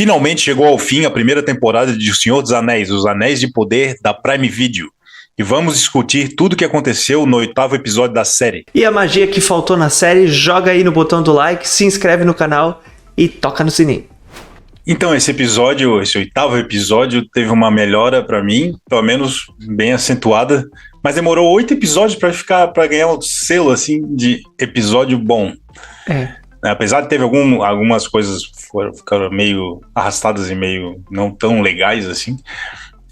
Finalmente chegou ao fim a primeira temporada de O Senhor dos Anéis, Os Anéis de Poder, da Prime Video. E vamos discutir tudo o que aconteceu no 8º episódio da série. E a magia que faltou na série, joga aí no botão do like, se inscreve no canal e toca no sininho. Então, esse 8º episódio, teve uma melhora pra mim, pelo menos bem acentuada, mas demorou 8 episódios pra ganhar um selo assim de episódio bom. Apesar de teve algumas coisas ficaram meio arrastadas e meio não tão legais assim,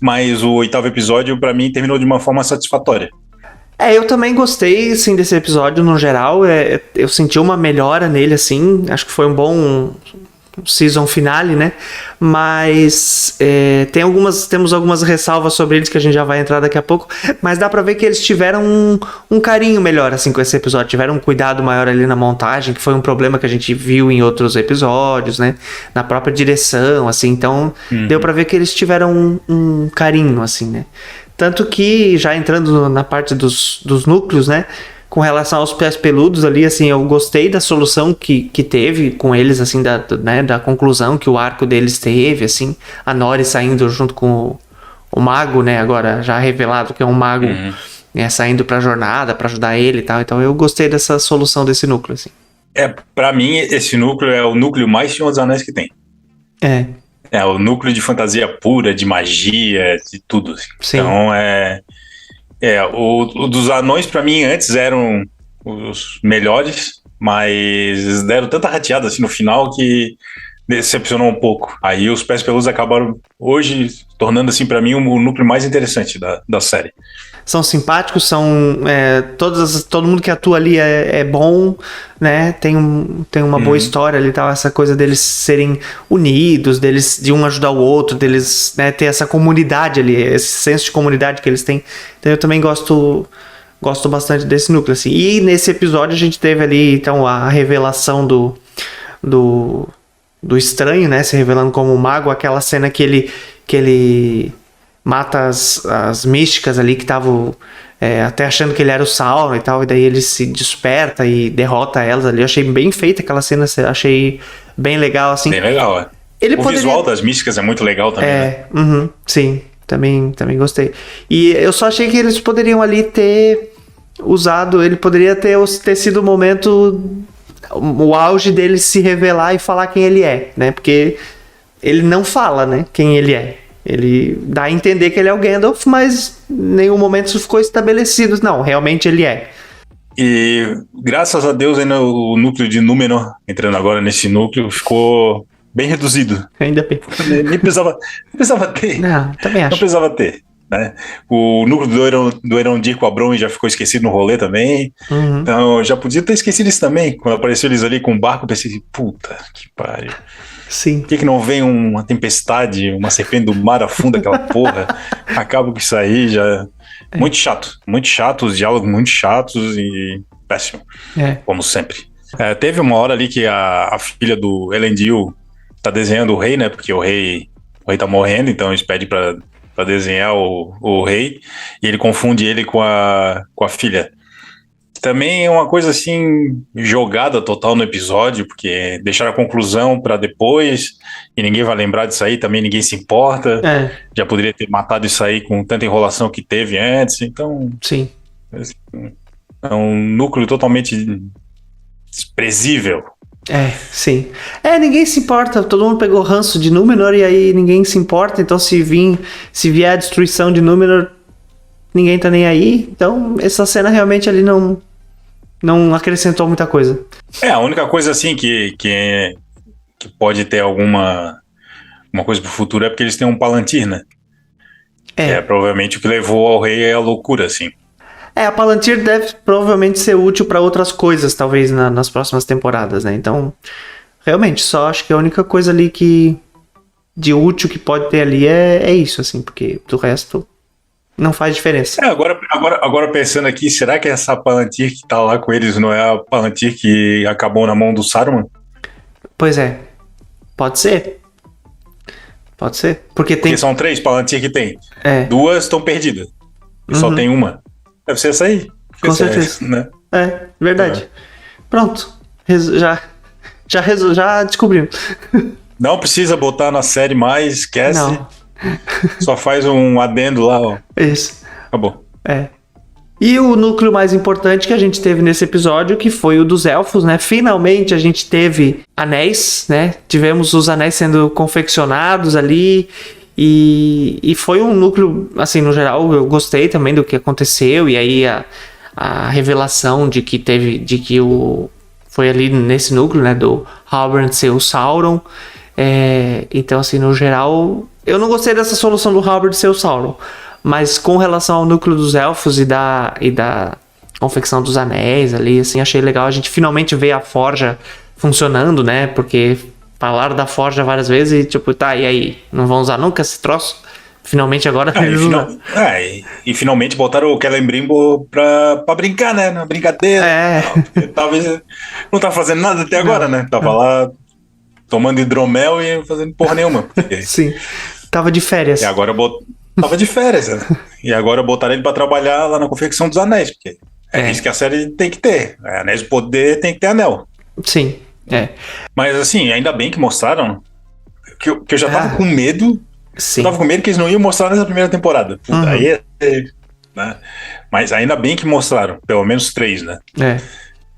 mas o 8º episódio pra mim terminou de uma forma satisfatória. Eu também gostei, assim, desse episódio no geral. Eu senti uma melhora nele, assim. Acho que foi um bom season finale, né? Mas temos algumas ressalvas sobre eles que a gente já vai entrar daqui a pouco. Mas dá pra ver que eles tiveram um carinho melhor, assim, com esse episódio. Tiveram um cuidado maior ali na montagem, que foi um problema que a gente viu em outros episódios, né? Na própria direção, assim. Então, deu pra ver que eles tiveram um carinho, assim, né? Tanto que, já entrando na parte dos núcleos, né? Com relação aos pés peludos ali, assim, eu gostei da solução que teve com eles, assim, da conclusão que o arco deles teve, assim. A Nori saindo junto com o mago, né? Agora já revelado que é um mago, né, saindo pra jornada, pra ajudar ele e tal. Então eu gostei dessa solução desse núcleo, assim. Pra mim, esse núcleo é o núcleo mais Senhor dos Anéis que tem. É o núcleo de fantasia pura, de magia, de tudo. Assim. Sim. Então, o dos anões pra mim antes eram os melhores, mas deram tanta rateada assim no final que decepcionou um pouco. Aí os pés peludos acabaram hoje tornando assim pra mim o núcleo mais interessante da série. São simpáticos, todo mundo que atua ali é bom, né? Tem uma boa história ali, tal, essa coisa deles serem unidos, de um ajudar o outro, deles, né, ter essa comunidade ali, esse senso de comunidade que eles têm. Então eu também gosto bastante desse núcleo, assim. E nesse episódio a gente teve ali, então, a revelação do estranho, né? Se revelando como um mago, aquela cena que ele mata as místicas ali que estavam até achando que ele era o Sauron e tal, e daí ele se desperta e derrota elas ali. Eu achei bem feita aquela cena, achei bem legal, assim. Bem legal, visual das místicas é muito legal também, né? Sim, também gostei. E eu só achei que eles poderiam ali ter usado, ele poderia ter sido o momento, o auge dele se revelar e falar quem ele é, né? Porque ele não fala, né, quem ele é. Ele dá a entender que ele é o Gandalf, mas em nenhum momento isso ficou estabelecido. Não, realmente ele é. E graças a Deus ainda o núcleo de Númenor, entrando agora nesse núcleo, ficou bem reduzido. Ainda bem. Nem precisava ter. Não, também acho. Não precisava ter, né? O núcleo do Erondir com a Bronwyn já ficou esquecido no rolê também. Então já podia ter esquecido isso também. Quando apareceu eles ali com o barco, eu pensei, puta que pariu. Sim. Por que não vem uma tempestade, uma serpente do mar afunda aquela porra? Acaba com isso aí, já... Muito chato, os diálogos muito chatos e péssimo, como sempre. Teve uma hora ali que a filha do Elendil tá desenhando o rei, né? Porque o rei tá morrendo, então eles pedem pra desenhar o rei, e ele confunde ele com a filha. Também é uma coisa assim, jogada total no episódio, porque deixaram a conclusão pra depois, e ninguém vai lembrar disso aí, também ninguém se importa. Já poderia ter matado isso aí com tanta enrolação que teve antes, então... Sim. É um núcleo totalmente desprezível. Sim. Ninguém se importa, todo mundo pegou ranço de Númenor e aí ninguém se importa, então se vier a destruição de Númenor, ninguém tá nem aí, então essa cena realmente ali não acrescentou muita coisa. A única coisa assim que pode ter uma coisa pro futuro é porque eles têm um Palantir, né? Provavelmente o que levou ao rei a loucura, assim. A Palantir deve provavelmente ser útil para outras coisas, talvez nas próximas temporadas, né? Então, realmente, só acho que a única coisa ali de útil que pode ter ali é isso, assim, porque do resto não faz diferença. Agora pensando aqui, será que essa Palantir que tá lá com eles não é a Palantir que acabou na mão do Saruman? Pois é, pode ser. Porque são 3 Palantir que tem. 2 estão perdidas. Só tem uma. Deve ser essa aí. Com certeza. Né? Verdade. Pronto. Já descobrimos. Não precisa botar na série mais, esquece. Não. Só faz um adendo lá, ó. Isso. Acabou. E o núcleo mais importante que a gente teve nesse episódio, que foi o dos elfos, né? Finalmente a gente teve anéis, né? Tivemos os anéis sendo confeccionados ali. E foi um núcleo, assim, no geral, eu gostei também do que aconteceu. E aí a revelação de que foi ali nesse núcleo, né? Do Halbrand ser o Sauron. Então, assim, no geral, eu não gostei dessa solução do Halbrand ser o Sauron. Mas com relação ao núcleo dos elfos e da confecção dos anéis ali, assim, achei legal a gente finalmente ver a forja funcionando, né? Porque falaram da forja várias vezes e tipo, tá, e aí? Não vão usar nunca esse troço? Finalmente agora e finalmente botaram o Celebrimbor pra brincar, né? Na brincadeira. Talvez não tá fazendo nada até agora, né? Tava lá tomando hidromel e fazendo porra nenhuma. Sim, tava de férias. E agora tava de férias, né? E agora botaram ele pra trabalhar lá na confecção dos anéis, porque isso que a série tem que ter. Anéis do Poder tem que ter anel. Sim, Mas assim, ainda bem que mostraram, que eu já tava com medo. Sim. Eu tava com medo que eles não iam mostrar nessa primeira temporada. Aí, né? Mas ainda bem que mostraram, pelo menos 3, né?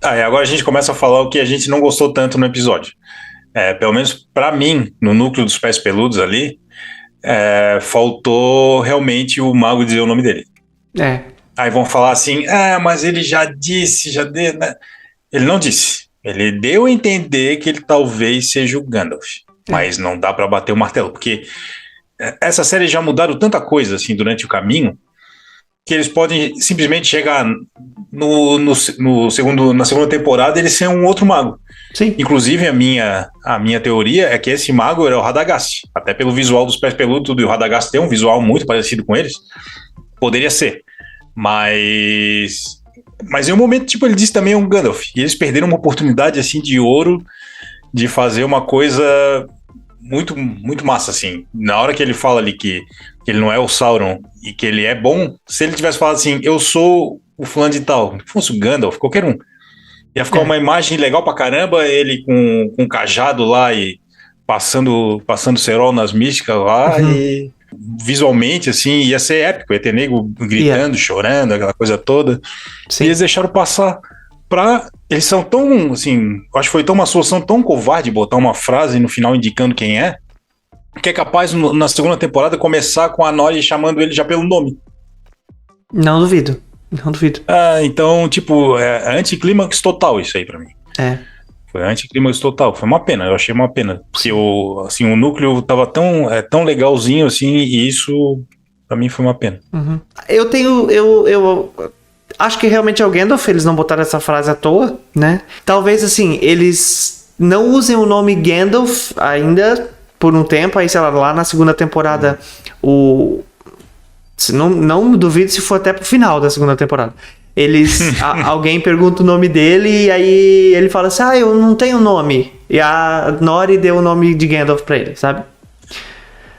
Agora a gente começa a falar o que a gente não gostou tanto no episódio. Pelo menos pra mim, no núcleo dos pés peludos ali, faltou realmente o mago dizer o nome dele. Aí vão falar assim, mas ele já disse, né? Ele não disse. Ele deu a entender que ele talvez seja o Gandalf. Mas não dá pra bater o martelo, porque essa série já mudaram tanta coisa assim durante o caminho que eles podem simplesmente chegar na segunda temporada e ele ser um outro mago. Sim. Inclusive a minha teoria é que esse mago era o Radagast, até pelo visual dos pés peludos, e o Radagast tem um visual muito parecido com eles. Poderia ser, mas em um momento, tipo, ele disse também um Gandalf, e eles perderam uma oportunidade assim de ouro de fazer uma coisa muito, muito massa, assim. Na hora que ele fala ali que ele não é o Sauron e que ele é bom, se ele tivesse falado assim, eu sou o fulano de tal, se fosse o Gandalf, qualquer um, ia ficar uma imagem legal pra caramba, ele com um cajado lá e passando cerol nas místicas lá, e visualmente, assim, ia ser épico, ia ter nego gritando, chorando, aquela coisa toda. Sim. E eles deixaram passar eles são tão, assim, acho que foi uma solução tão covarde botar uma frase no final indicando quem é, que é capaz, na segunda temporada, começar com a Nori chamando ele já pelo nome. Não duvido. Então, tipo, anticlímax total isso aí pra mim. Foi anticlímax total, foi uma pena, eu achei uma pena. Porque o núcleo tava tão legalzinho, assim, e isso, pra mim, foi uma pena. Eu acho que realmente é o Gandalf, eles não botaram essa frase à toa, né? Talvez, assim, eles não usem o nome Gandalf ainda por um tempo, aí, sei lá na segunda temporada, não duvido se for até pro final da segunda temporada. Alguém pergunta o nome dele e aí ele fala assim, eu não tenho nome. E a Nori deu o nome de Gandalf pra ele, sabe?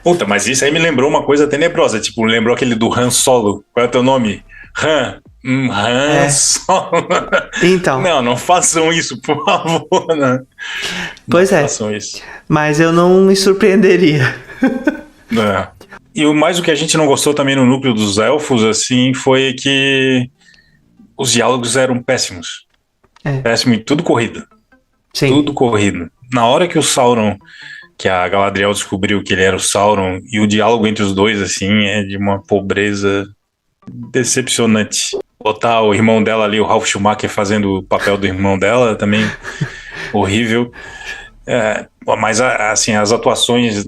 Puta, mas isso aí me lembrou uma coisa tenebrosa, tipo, lembrou aquele do Han Solo. Qual é o teu nome? Han Solo. Então. Não façam isso, por favor, né? Pois não façam isso. Mas eu não me surpreenderia. E o que a gente não gostou também no núcleo dos elfos, assim, foi que os diálogos eram péssimos. Péssimo e tudo corrido. Sim. Tudo corrido. Na hora que o Sauron, que a Galadriel descobriu que ele era o Sauron, e o diálogo entre os dois, assim, é de uma pobreza decepcionante. Botar o irmão dela ali, o Ralf Schumacher, fazendo o papel do irmão dela, também horrível. Mas, assim, as atuações,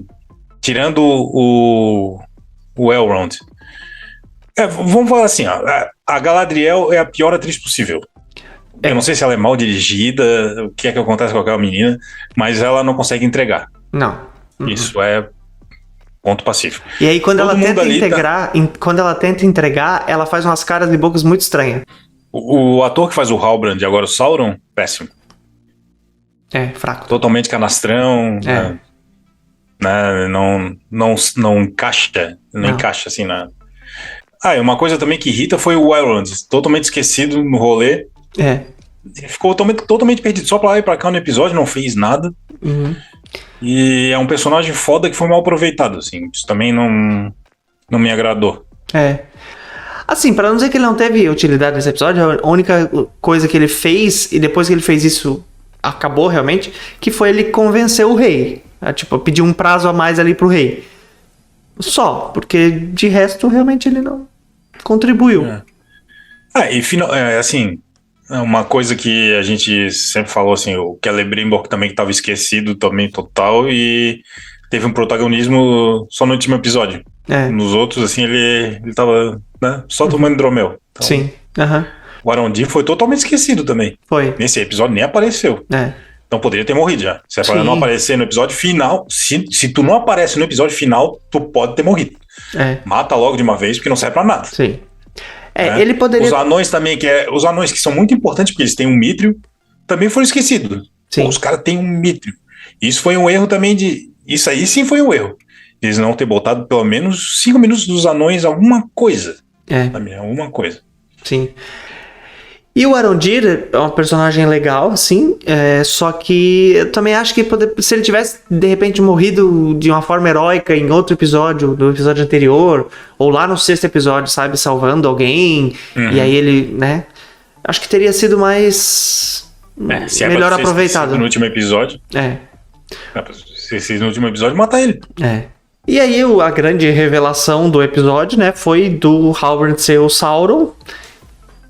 tirando o Elrond, vamos falar assim, a Galadriel é a pior atriz possível. Eu não sei se ela é mal dirigida, o que acontece com aquela menina, mas ela não consegue entregar. Não. Isso é ponto pacífico. E aí quando ela tenta entregar, ela faz umas caras e bocas muito estranhas. O ator que faz o Halbrand, agora o Sauron, péssimo. Fraco. Totalmente canastrão. Né, não encaixa. Não encaixa assim na... E uma coisa também que irrita foi o Elrond, totalmente esquecido no rolê. Ele ficou totalmente perdido, só pra lá e pra cá no episódio, não fez nada. E é um personagem foda que foi mal aproveitado, assim. Isso também não me agradou. Assim, pra não dizer que ele não teve utilidade nesse episódio, a única coisa que ele fez, e depois que ele fez isso, acabou realmente, que foi ele convencer o rei. Tipo, pedir um prazo a mais ali pro rei. Só, porque de resto, realmente, ele não contribuiu. Assim, uma coisa que a gente sempre falou, assim, o Celebrimbor também que estava esquecido também total e teve um protagonismo só no último episódio. Nos outros, assim, ele tava, né, só tomando hidromel. Então, sim. O Arondir foi totalmente esquecido também. Foi. Nesse episódio nem apareceu. Então poderia ter morrido já. Se para não aparecer no episódio final, se tu não aparece no episódio final, tu pode ter morrido. Mata logo de uma vez, porque não serve pra nada. Sim. Ele poderia... Os anões também, os anões que são muito importantes, porque eles têm um mítrio, também foram esquecidos. Pô, os caras têm um mítrio. Isso foi um erro também de... Isso aí sim foi um erro. Eles não ter botado pelo menos 5 minutos dos anões alguma coisa. Alguma coisa. Sim. E o Arondir é um personagem legal, sim, só que eu também acho que se ele tivesse, de repente, morrido de uma forma heróica em outro episódio, no episódio anterior, ou lá no 6º episódio, sabe, salvando alguém, e aí ele, né, acho que teria sido mais... melhor aproveitado. No último episódio. Se no último episódio, matar ele. E aí a grande revelação do episódio, né, foi do Halbrand ser o Sauron,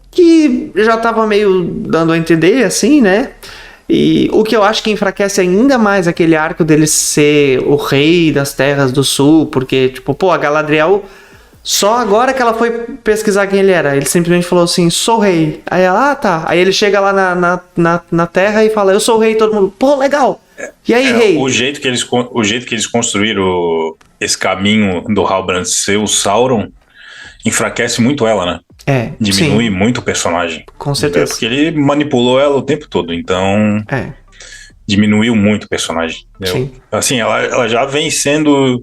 que já tava meio dando a entender, assim, né? E o que eu acho que enfraquece ainda mais aquele arco dele ser o rei das Terras do Sul, porque, tipo, pô, a Galadriel, só agora que ela foi pesquisar quem ele era, ele simplesmente falou assim, sou rei. Aí ela, tá. Aí ele chega lá na Terra e fala, eu sou o rei, todo mundo, pô, legal. E aí, rei? O jeito que eles construíram esse caminho do Halbrand ser o Sauron enfraquece muito ela, né? Diminui muito o personagem. Com certeza. Porque ele manipulou ela o tempo todo, então diminuiu muito o personagem. Sim. Assim, ela já vem sendo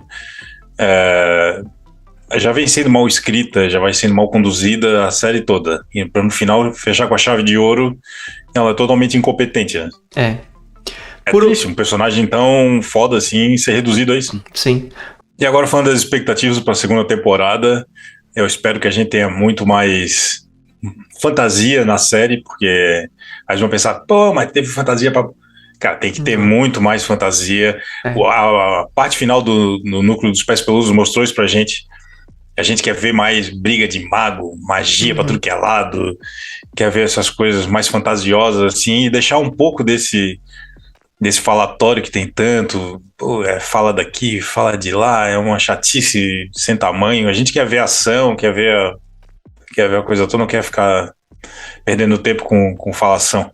mal escrita, já vai sendo mal conduzida a série toda. E para no final fechar com a chave de ouro, ela é totalmente incompetente, né? É triste, um personagem tão foda assim ser reduzido a isso. Sim. E agora falando das expectativas para a segunda temporada, eu espero que a gente tenha muito mais fantasia na série, porque a gente vai pensar, pô, mas teve fantasia pra... Cara, tem que ter muito mais fantasia. A parte final no núcleo dos Pés Peludos mostrou isso pra gente. A gente quer ver mais briga de mago, magia pra tudo que é lado, quer ver essas coisas mais fantasiosas, assim, e deixar um pouco desse falatório que tem tanto, fala daqui, fala de lá, é uma chatice sem tamanho. A gente quer ver ação, quer ver a coisa toda, não quer ficar perdendo tempo com falação.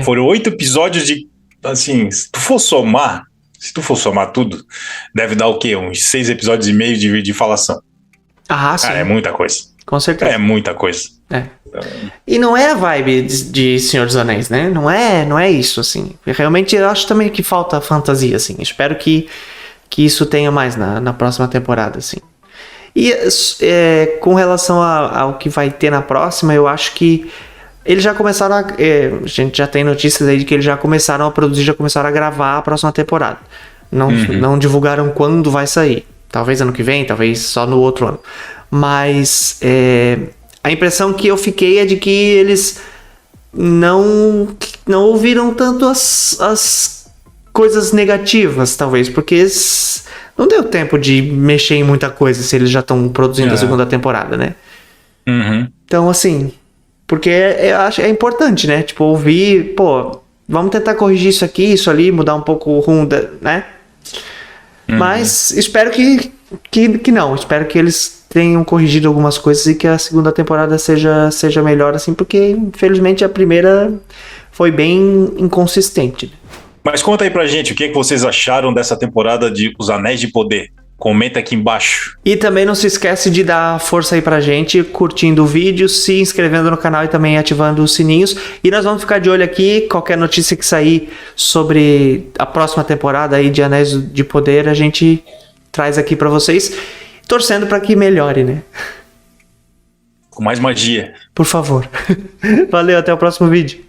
Foram 8 episódios de, assim, se tu for somar tudo, deve dar o quê? Uns 6 episódios e meio de falação. Sim. É muita coisa. Com certeza. É muita coisa. E não é a vibe de Senhor dos Anéis, né? Não é isso, assim. Realmente eu acho também que falta fantasia, assim. Espero que isso tenha mais na próxima temporada, assim. E com relação ao que vai ter na próxima, eu acho que eles já começaram a gente já tem notícias aí de que eles já começaram a produzir, já começaram a gravar a próxima temporada. Não divulgaram quando vai sair. Talvez ano que vem, talvez só no outro ano. Mas a impressão que eu fiquei é de que eles não ouviram tanto as coisas negativas, talvez, porque não deu tempo de mexer em muita coisa se eles já estão produzindo a segunda temporada, né? Então, assim, porque eu acho é importante, né? Tipo, ouvir, pô, vamos tentar corrigir isso aqui, isso ali, mudar um pouco o rumo, né? Mas espero que não. Espero que eles tenham corrigido algumas coisas e que a segunda temporada seja melhor, assim, porque infelizmente a primeira foi bem inconsistente. Mas conta aí pra gente, o que vocês acharam dessa temporada de Os Anéis de Poder? Comenta aqui embaixo. E também não se esquece de dar força aí pra gente, curtindo o vídeo, se inscrevendo no canal e também ativando os sininhos. E nós vamos ficar de olho aqui, qualquer notícia que sair sobre a próxima temporada aí de Anéis de Poder, a gente traz aqui pra vocês, torcendo pra que melhore, né? Com mais magia. Por favor. Valeu, até o próximo vídeo.